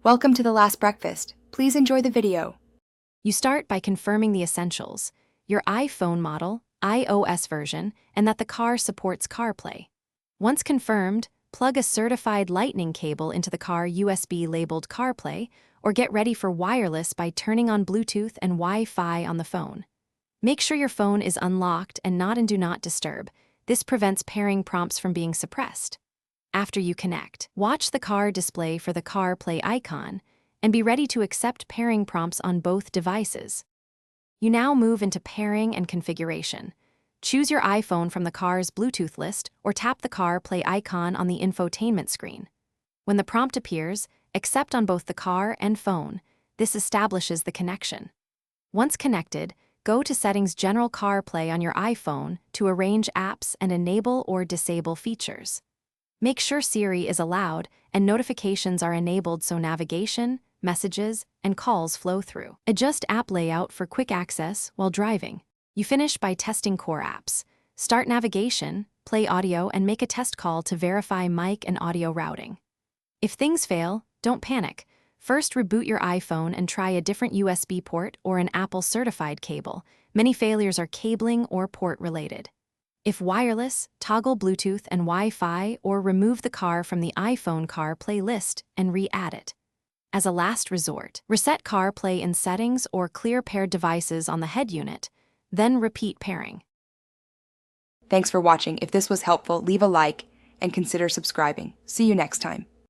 Welcome to The Last Breakfast. Please enjoy the video. You start by confirming the essentials: your iPhone model, iOS version, and that the car supports CarPlay. Once confirmed, plug a certified Lightning cable into the car USB labeled CarPlay, or get ready for wireless by turning on Bluetooth and Wi-Fi on the phone. Make sure your phone is unlocked and not in Do Not Disturb. This prevents pairing prompts from being suppressed. After you connect, watch the car display for the CarPlay icon and be ready to accept pairing prompts on both devices. You now move into pairing and configuration. Choose your iPhone from the car's Bluetooth list or tap the CarPlay icon on the infotainment screen. When the prompt appears, accept on both the car and phone. This establishes the connection. Once connected, go to Settings General CarPlay on your iPhone to arrange apps and enable or disable features. Make sure Siri is allowed and notifications are enabled so navigation, messages, and calls flow through. Adjust app layout for quick access while driving. You finish by testing core apps. Start navigation, play audio, and make a test call to verify mic and audio routing. If things fail, don't panic. First, reboot your iPhone and try a different USB port or an Apple certified cable. Many failures are cabling or port related. If wireless, toggle Bluetooth and Wi-Fi or remove the car from the iPhone CarPlay list and re-add it. As a last resort, reset CarPlay in settings or clear paired devices on the head unit, then repeat pairing. Thanks for watching. If this was helpful, leave a like and consider subscribing. See you next time.